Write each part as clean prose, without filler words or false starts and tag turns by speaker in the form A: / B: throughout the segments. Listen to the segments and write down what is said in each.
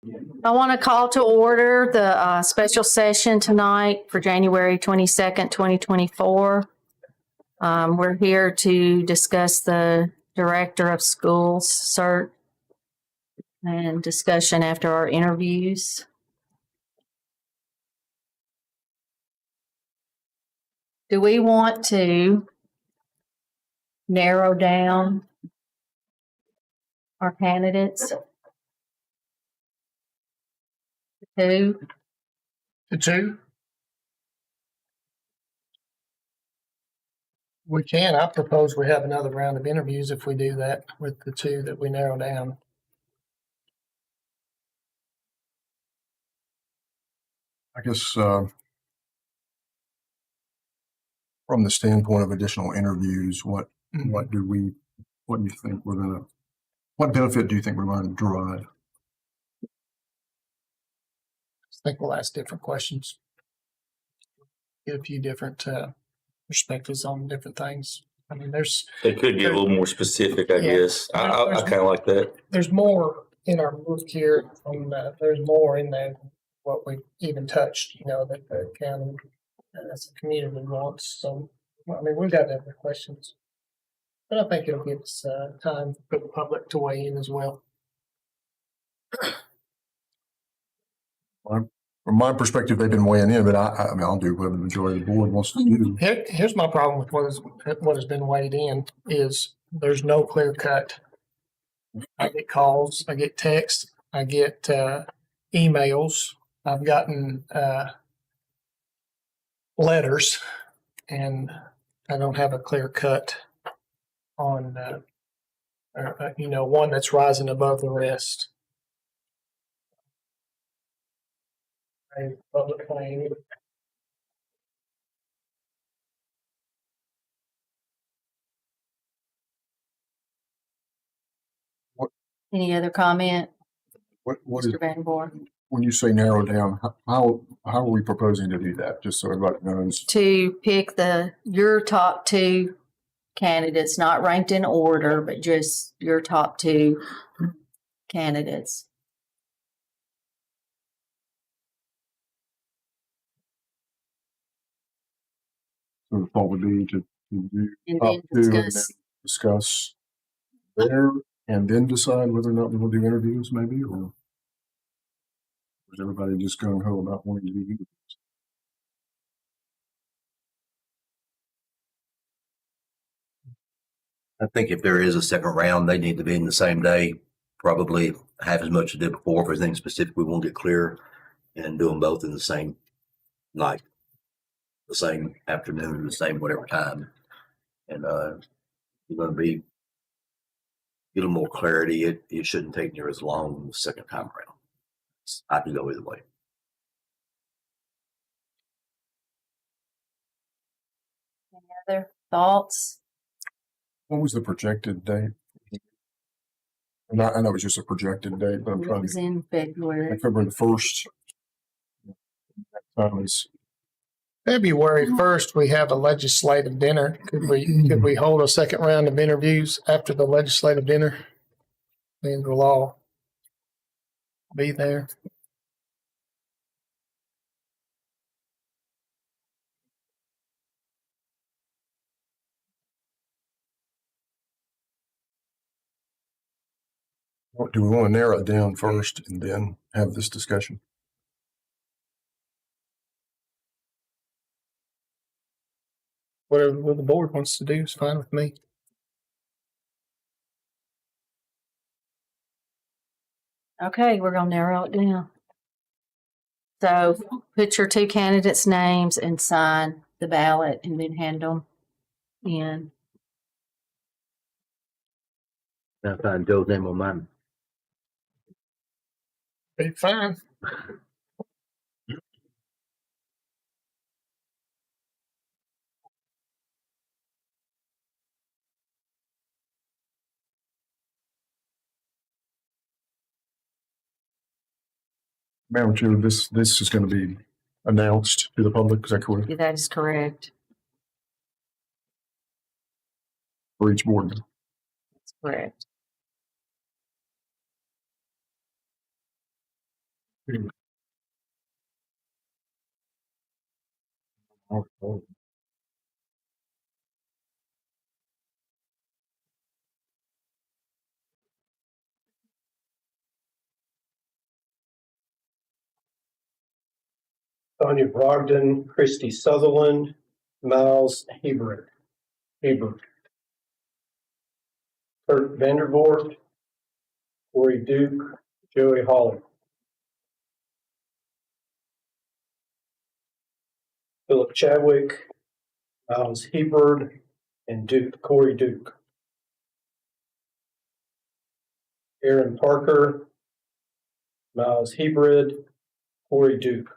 A: I want to call to order the special session tonight for January 22nd, 2024. We're here to discuss the Director of Schools search and discussion after our interviews. Do we want to narrow down our candidates? Two?
B: The two? We can. I propose we have another round of interviews if we do that with the two that we narrow down.
C: I guess from the standpoint of additional interviews, what do you think what benefit do you think we're going to derive?
B: I think we'll ask different questions. Get a few different perspectives on different things. I mean,
D: they could get a little more specific, I guess. I kind of like that.
B: There's more in our book here. There's more in there than what we even touched, that the county as a community wants. So, I mean, we've got other questions. But I think it'll give us time for the public to weigh in as well.
C: From my perspective, they've been weighing in, but I mean, I'll do whatever the majority of the board wants to do.
B: Here's my problem with what has been weighed in is there's no clear cut. I get calls, I get texts, I get emails. I've gotten letters, and I don't have a clear cut on one that's rising above the rest. Public claim.
A: Any other comment?
C: What
A: Mr.
C: is,
A: Van Born?
C: when you say narrow down, how are we proposing to do that? Just so everybody knows.
A: To pick your top two candidates, not ranked in order, but just your top two candidates.
C: So the thought would be to do
A: And
C: top
A: then
C: two and then
A: discuss.
C: discuss there and then decide whether or not we will do interviews, maybe, or is everybody just gung ho about wanting to do interviews?
E: I think if there is a second round, they need to be in the same day, probably have as much to do before. If anything specific we won't get clear, and do them both in the same night, the same afternoon, the same whatever time. And you're going to get a little more clarity. It shouldn't take near as long the second time around. I can go either way.
A: Any other thoughts?
C: What was the projected date? And I know it's just a projected date, but I'm
A: It
C: trying
A: was
C: to
A: in February.
C: like February the 1st. That is
B: February 1st, we have a legislative dinner. Could we hold a second round of interviews after the legislative dinner? Then we'll all be there.
C: do we want to narrow it down first and then have this discussion?
B: Whatever the board wants to do is fine with me.
A: Okay, we're going to narrow it down. So put your two candidates' names and sign the ballot and then hand them in.
E: I'll find Joe's name on mine.
B: Be fine.
C: Madam Chair, this is going to be announced to the public. Is that correct?
A: That is correct.
C: For each board?
A: That's correct.
F: Tanya Brogdon, Christy Sutherland, Miles Hebert, Kurt Vandervoort, Corey Duke, Joey Hawley, Philip Chadwick, Miles Hebert, and Corey Duke. Aaron Parker, Miles Hebert, Corey Duke.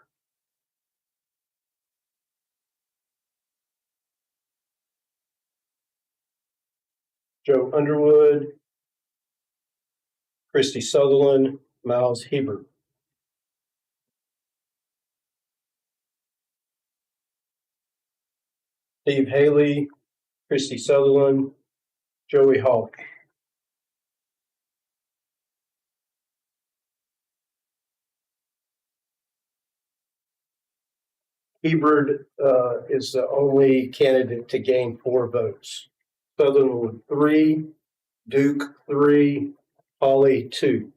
F: Joe Underwood, Christy Sutherland, Miles Hebert. Steve Haley, Christy Sutherland, Joey Hawley. Hebert is the only candidate to gain 4 votes. Sutherland with 3, Duke 3, Hawley 2.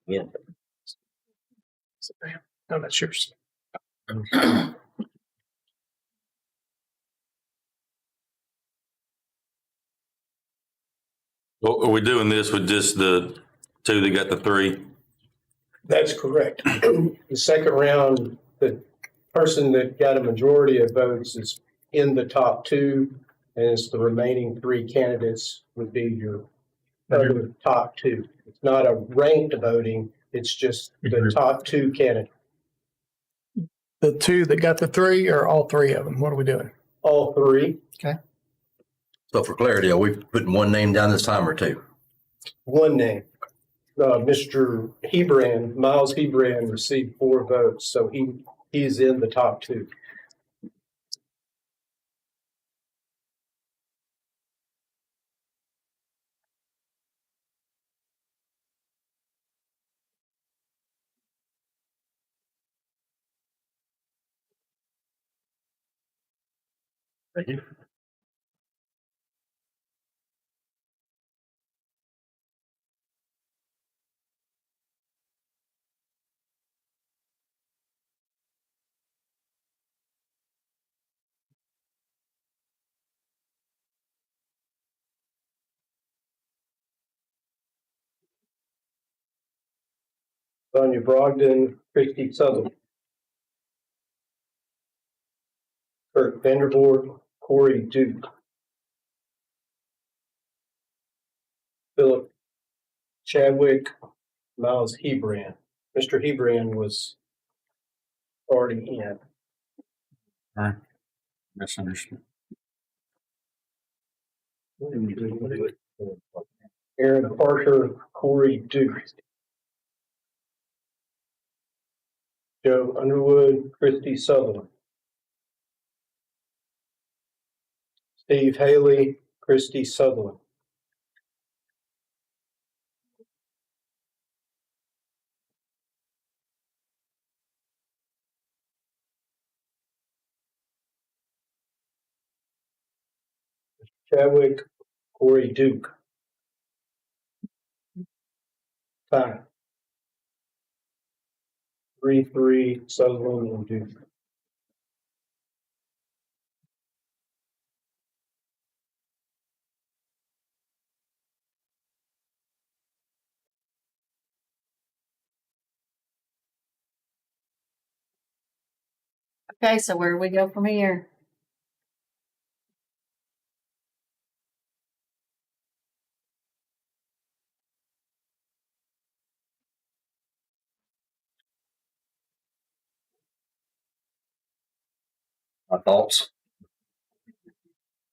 E: Yeah.
B: No, that's yours.
D: Well, are we doing this with just the 2 that got the 3?
F: That's correct. The second round, the person that got a majority of votes is in the top 2, and it's the remaining 3 candidates would be your other top 2. It's not a ranked voting, it's just the top 2 candidates,
B: The 2 that got the 3 or all 3 of them? What are we doing?
F: all 3.
E: So for clarity, are we putting one name down this time or 2?
F: One name. Mr. Hebrand, Miles Hebrand received 4 votes, so he's in the top 2.
C: Thank you.
F: Tanya Brogdon, Christy Sutherland, Kurt Vandervoort, Corey Duke, Philip Chadwick, Miles Hebrand. Mr. Hebrand was already in.
C: Misunderstood.
F: Aaron Parker, Corey Duke, Joe Underwood, Christy Sutherland, Steve Haley, Christy Sutherland, Chadwick, Corey Duke. Time. 3-3, Sutherland and Duke.
A: Okay, so where do we go from here?
E: My thoughts?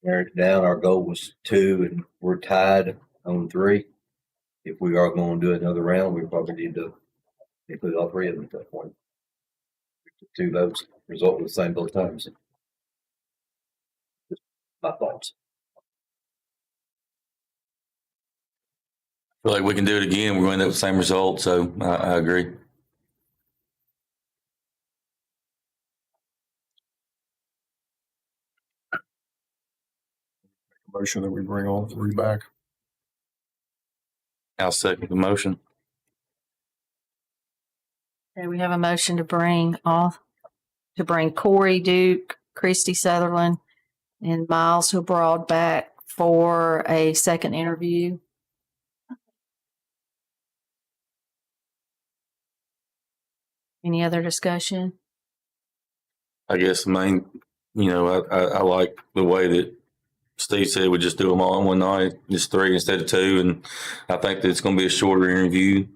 E: Narrowed it down. Our goal was 2 and we're tied on 3. If we are going to do another round, we probably need to Include all three of them at that point. Two votes result in the same both times. Just my thoughts.
D: feel like we can do it again. We're going to end up with the same result. So I agree.
C: Motion that we bring all three back.
D: I'll second the motion.
A: Okay, we have a motion to bring Corey Duke, Christy Sutherland, and Miles Abroad back for a second interview. Any other discussion?
D: I guess the main, I like the way that Steve said we just do them all in one night, just three instead of two. And I think that it's going to be a shorter interview.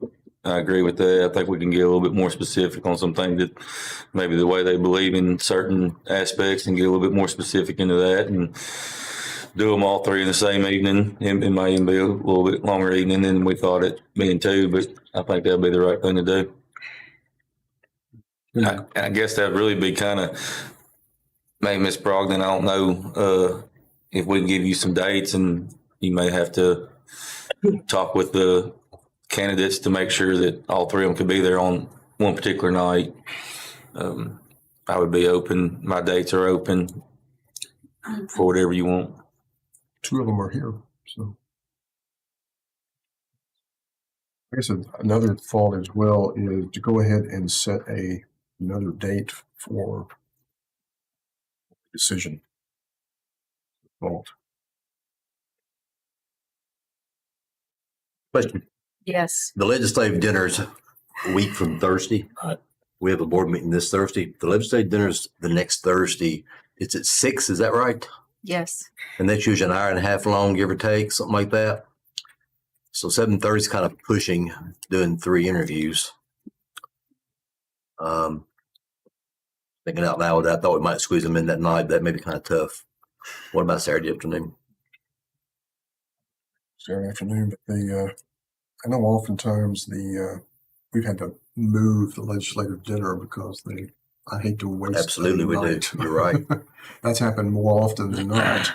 D: I agree with that. I think we can get a little bit more specific on some things that maybe the way they believe in certain aspects and get a little bit more specific into that and do them all three in the same evening. It may even be a little bit longer evening than we thought it being two, but I think that'd be the right thing to do. I guess that'd really be kind of, maybe Ms. Brogdon, I don't know if we can give you some dates, and you may have to talk with the candidates to make sure that all three of them could be there on one particular night. I would be open. My dates are open for whatever you want.
C: Two of them are here, so. I guess another thought as well is to go ahead and set another date for decision. Vote.
E: Question.
A: Yes.
E: The legislative dinner's a week from Thursday. We have a board meeting this Thursday. The legislative dinner's the next Thursday. It's at 6, is that right?
A: Yes.
E: And that's usually an hour and a half long, give or take, something like that. So 7:30 is kind of pushing, doing 3 interviews. Thinking out loud, I thought we might squeeze them in that night. That may be kind of tough. What about Saturday afternoon?
C: Saturday afternoon, but I know oftentimes we've had to move the legislative dinner because I hate to waste.
E: Absolutely, we do. You're right.
C: That's happened more often than not.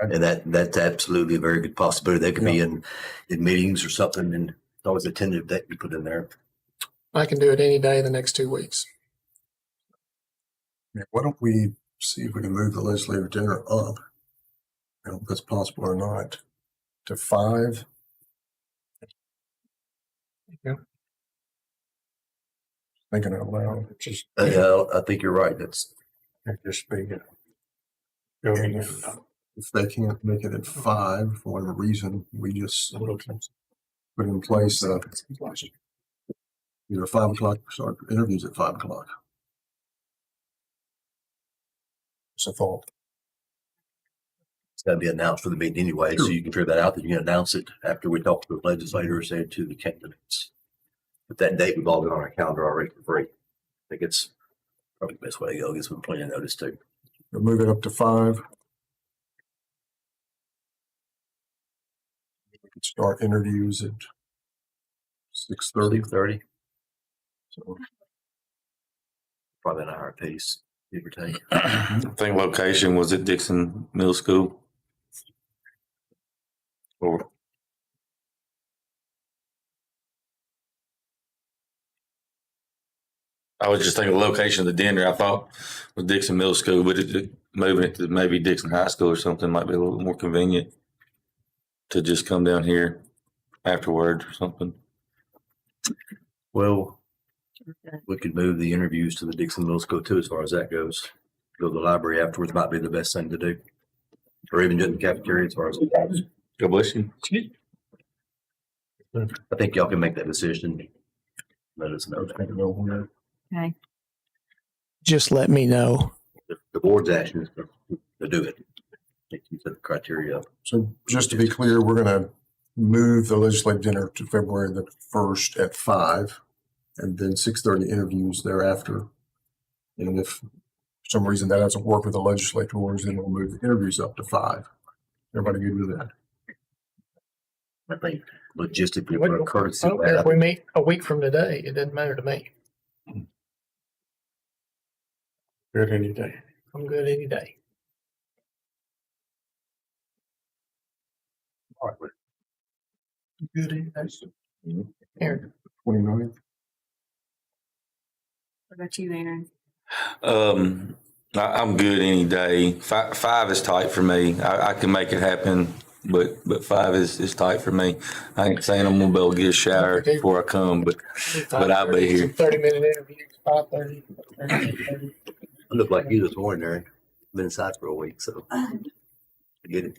E: And that's absolutely a very good possibility. They could be in meetings or something, and it's always a tentative date you put in there.
B: I can do it any day the next 2 weeks.
C: Yeah, why don't we see if we can move the legislative dinner up? I don't know if that's possible or not. To 5.
B: Yeah.
C: Thinking out loud. Just
E: Yeah, I think you're right. That's
C: just be it. And if they can't make it at 5 for whatever reason, we just put in place either 5 o'clock, start interviews at 5 o'clock. It's a thought.
E: it's got to be announced for the meeting anyway, so you can figure that out. That you can announce it after we talk to the legislators and to the candidates. But that date we've all got on our calendar already for free. I think it's probably the best way to go. Gets some plenty of notice too.
C: We'll move it up to 5. We could start interviews at 6:30.
E: 6:30,
C: So
E: probably an hour apiece, give or take.
D: I think location was at Dickson Middle School. Or I was just thinking the location of the dinner. I thought was Dickson Middle School, but moving it to maybe Dickson High School or something might be a little more convenient to just come down here afterwards or something.
E: Well, we could move the interviews to the Dickson Middle School too, as far as that goes. Go to the library afterwards might be the best thing to do, or even do it in the cafeteria as far as it goes.
D: God bless you.
E: I think y'all can make that decision. Let us know.
A: Okay.
B: Just let me know.
E: The board's action is to do it. You set the criteria up.
C: So just to be clear, we're going to move the legislative dinner to February the 1st at 5, and then 6:30 interviews thereafter. And if for some reason that doesn't work with the legislators, then we'll move the interviews up to 5. Everybody good with that?
E: I think logistically,
B: I
E: for a courtesy.
B: don't care if we meet a week from today, it doesn't matter to me.
C: Good any day.
B: I'm good any day.
C: All right,
B: Good any day. Aaron,
C: 29th.
A: What about you, Aaron?
D: I'm good any day. Five is tight for me. I can make it happen, but five is tight for me. I ain't saying I'm gonna be able to get a shower before I come, but I'll be here.
B: 30-minute interview, 5:30.
E: I look like you this morning, Aaron. Been inside for a week, so. I get it.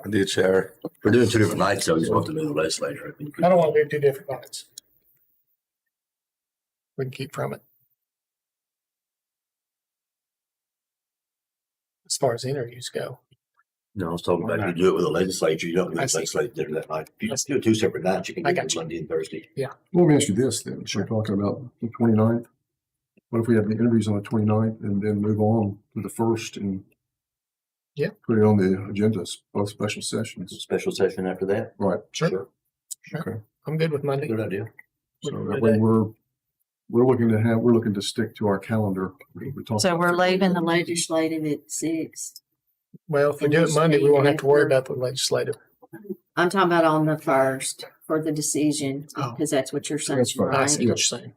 D: I did shower.
E: We're doing 2 different nights, so you want to do the legislature.
B: I don't want to do 2 different nights. We can keep from it. As far as interviews go.
E: No, I was talking about if you do it with the legislature, you don't do the
B: I see.
E: legislature dinner that night. If you just do 2 separate nights, you can
B: I
E: do
B: got
E: it
B: you.
E: Monday and Thursday.
C: Let me ask you this then. We're talking about the 29th. What if we have the interviews on the 29th and then move on to the 1st and
B: Yeah.
C: put it on the agendas, both special sessions?
E: Special session after that?
C: Right.
B: Sure.
C: Okay.
B: I'm good with Monday.
E: Good idea.
C: So that way we're looking to stick to our calendar.
A: So we're leaving the legislative at 6.
B: Well, if we do it Monday, we won't have to worry about the legislative.
A: I'm talking about on the 1st for the decision,
B: Oh.
A: because that's what you're saying,
C: That's fine.
B: I
A: right?
B: see what you're saying.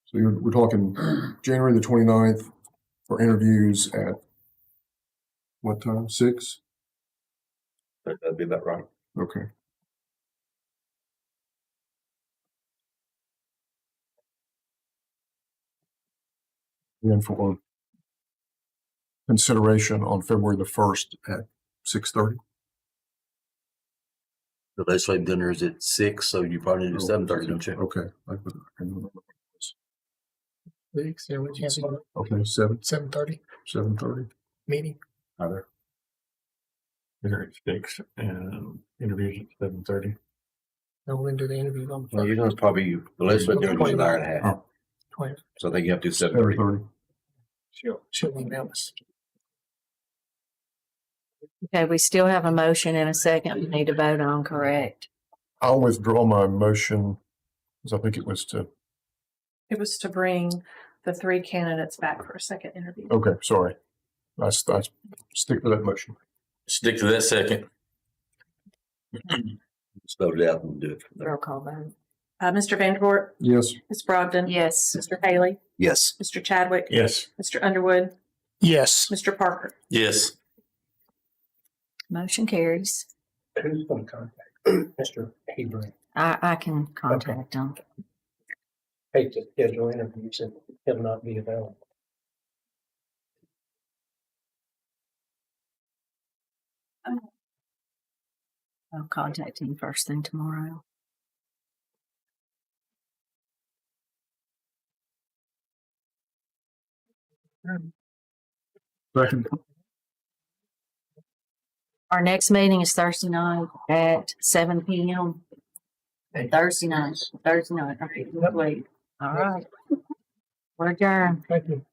C: So we're talking January the 29th for interviews at what time? 6?
E: That'd be about right.
C: Okay. And for consideration on February the 1st at 6:30.
E: The legislative dinner is at 6, so you probably need to do 7:30, don't you?
C: Okay. I remember.
B: Weeks, yeah, we have
C: Okay,
B: 7:30
C: 7:30.
B: meeting.
C: Either. Dinner at 6 and interviews at 7:30.
B: No, we're gonna do the interviews on
E: Well, you're gonna probably, the legislative dinner is an hour and a half.
B: 20.
E: So I think you have to do 7:30.
C: 7:30.
B: She'll email us.
A: Okay, we still have a motion and a second we need to vote on, correct?
C: I'll withdraw my motion because I think it was to,
G: It was to bring the 3 candidates back for a second interview.
C: okay, sorry. I stick to that motion.
D: Stick to that second.
E: Spell it out and do it.
A: Roll call vote.
G: Mr. Vandervoort,
C: Yes.
G: Ms. Brogdon.
A: Yes.
G: Mr. Haley,
E: Yes.
G: Mr. Chadwick.
C: Yes.
G: Mr. Underwood,
B: Yes.
G: Mr. Parker.
D: Yes.
A: Motion carries.
F: Who's going to contact Mr. Hebring?
A: I can contact them.
F: Hate to schedule interviews and he'll not be available.
A: I'll contact him first thing tomorrow.
C: Second.
A: Our next meeting is Thursday night at 7 p.m. Thursday night. Okay, wait. All right. We're adjourned.
B: Thank you.